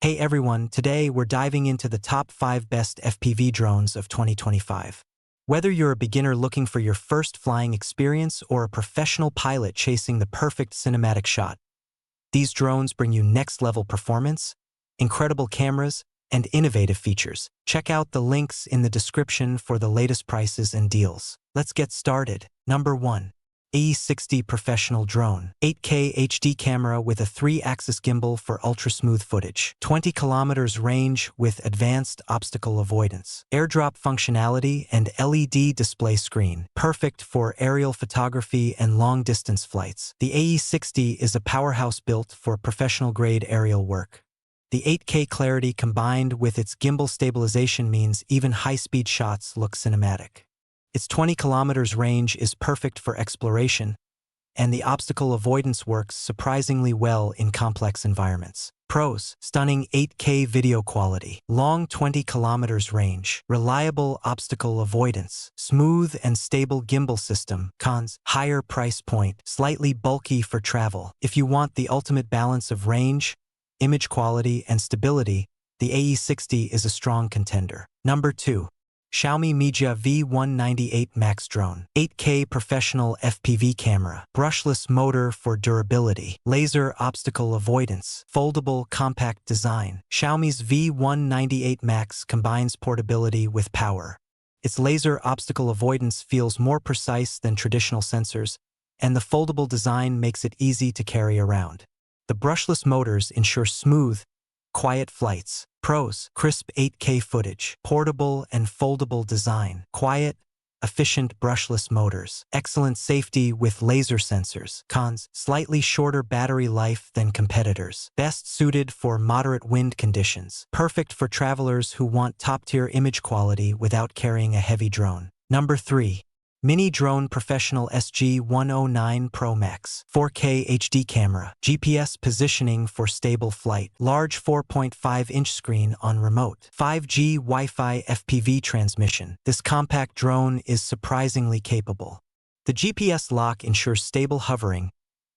Hey everyone, today we're diving into the top 5 best FPV drones of 2025. Whether you're a beginner looking for your first flying experience or a professional pilot chasing the perfect cinematic shot, these drones bring you next-level performance, incredible cameras, and innovative features. Check out the links in the description for the latest prices and deals. Let's get started. Number 1. AE60 Professional Drone. 8K HD camera with a 3-axis gimbal for ultra-smooth footage. 20 kilometers range with advanced obstacle avoidance. Airdrop functionality and LED display screen. Perfect for aerial photography and long-distance flights. The AE60 is a powerhouse built for professional-grade aerial work. The 8K clarity combined with its gimbal stabilization means even high-speed shots look cinematic. Its 20 kilometers range is perfect for exploration, and the obstacle avoidance works surprisingly well in complex environments. Pros: stunning 8K video quality, long 20 kilometers range, reliable obstacle avoidance, smooth and stable gimbal system. Cons: higher price point, slightly bulky for travel. If you want the ultimate balance of range, image quality, and stability, the AE60 is a strong contender. Number 2. Xiaomi Mijia V198 Max Drone. 8K professional FPV camera. Brushless motor for durability. Laser obstacle avoidance. Foldable compact design. Xiaomi's V198 Max combines portability with power. Its laser obstacle avoidance feels more precise than traditional sensors, and the foldable design makes it easy to carry around. The brushless motors ensure smooth, quiet flights. Pros: crisp 8K footage, portable and foldable design, quiet, efficient brushless motors, excellent safety with laser sensors. Cons: slightly shorter battery life than competitors, best suited for moderate wind conditions, perfect for travelers who want top-tier image quality without carrying a heavy drone. Number 3. Mini Drone Professional SG109 Pro Max. 4K HD camera. GPS positioning for stable flight. Large 4.5-inch screen on remote. 5G Wi-Fi FPV transmission. This compact drone is surprisingly capable. The GPS lock ensures stable hovering,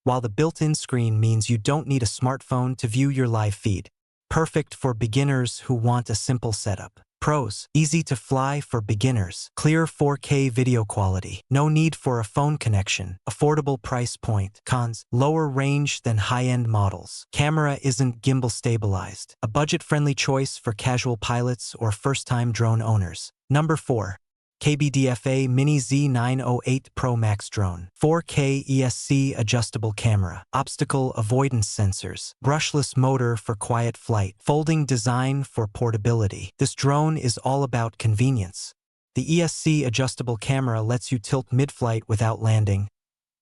while the built-in screen means you don't need a smartphone to view your live feed. Perfect for beginners who want a simple setup. Pros: easy to fly for beginners, clear 4K video quality, no need for a phone connection, affordable price point. Cons: lower range than high-end models. Camera isn't gimbal stabilized, a budget-friendly choice for casual pilots or first-time drone owners. Number 4. KBDFA Mini Z908 Pro Max Drone. 4K ESC adjustable camera. Obstacle avoidance sensors. Brushless motor for quiet flight. Folding design for portability. This drone is all about convenience. The ESC adjustable camera lets you tilt mid-flight without landing,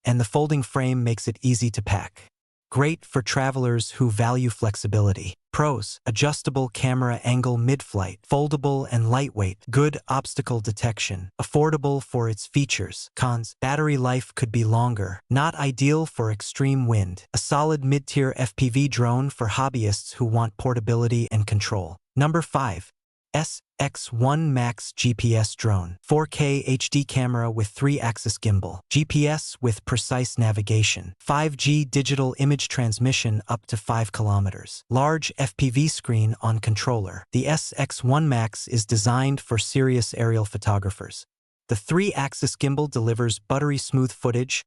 and the folding frame makes it easy to pack. Great for travelers who value flexibility. Pros: adjustable camera angle mid-flight, foldable and lightweight, good obstacle detection, affordable for its features. Cons: battery life could be longer, not ideal for extreme wind. A solid mid-tier FPV drone for hobbyists who want portability and control. Number 5. SX1 Max GPS Drone. 4K HD camera with 3-axis gimbal. GPS with precise navigation. 5G digital image transmission up to 5 kilometers. Large FPV screen on controller. The SX1 Max is designed for serious aerial photographers. The 3-axis gimbal delivers buttery-smooth footage,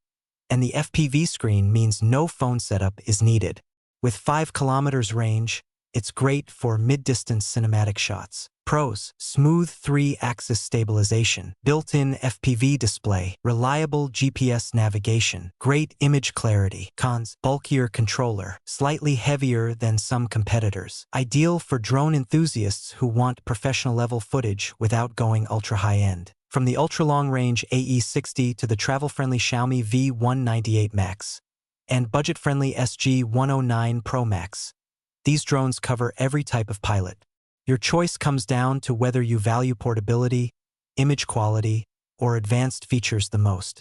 and the FPV screen means no phone setup is needed. With 5 kilometers range, it's great for mid-distance cinematic shots. Pros: smooth 3-axis stabilization, built-in FPV display, reliable GPS navigation, great image clarity. Cons: bulkier controller, slightly heavier than some competitors. Ideal for drone enthusiasts who want professional-level footage without going ultra-high-end. From the ultra-long-range AE60 to the travel-friendly Xiaomi V198 Max and budget-friendly SG109 Pro Max, these drones cover every type of pilot. Your choice comes down to whether you value portability, image quality, or advanced features the most.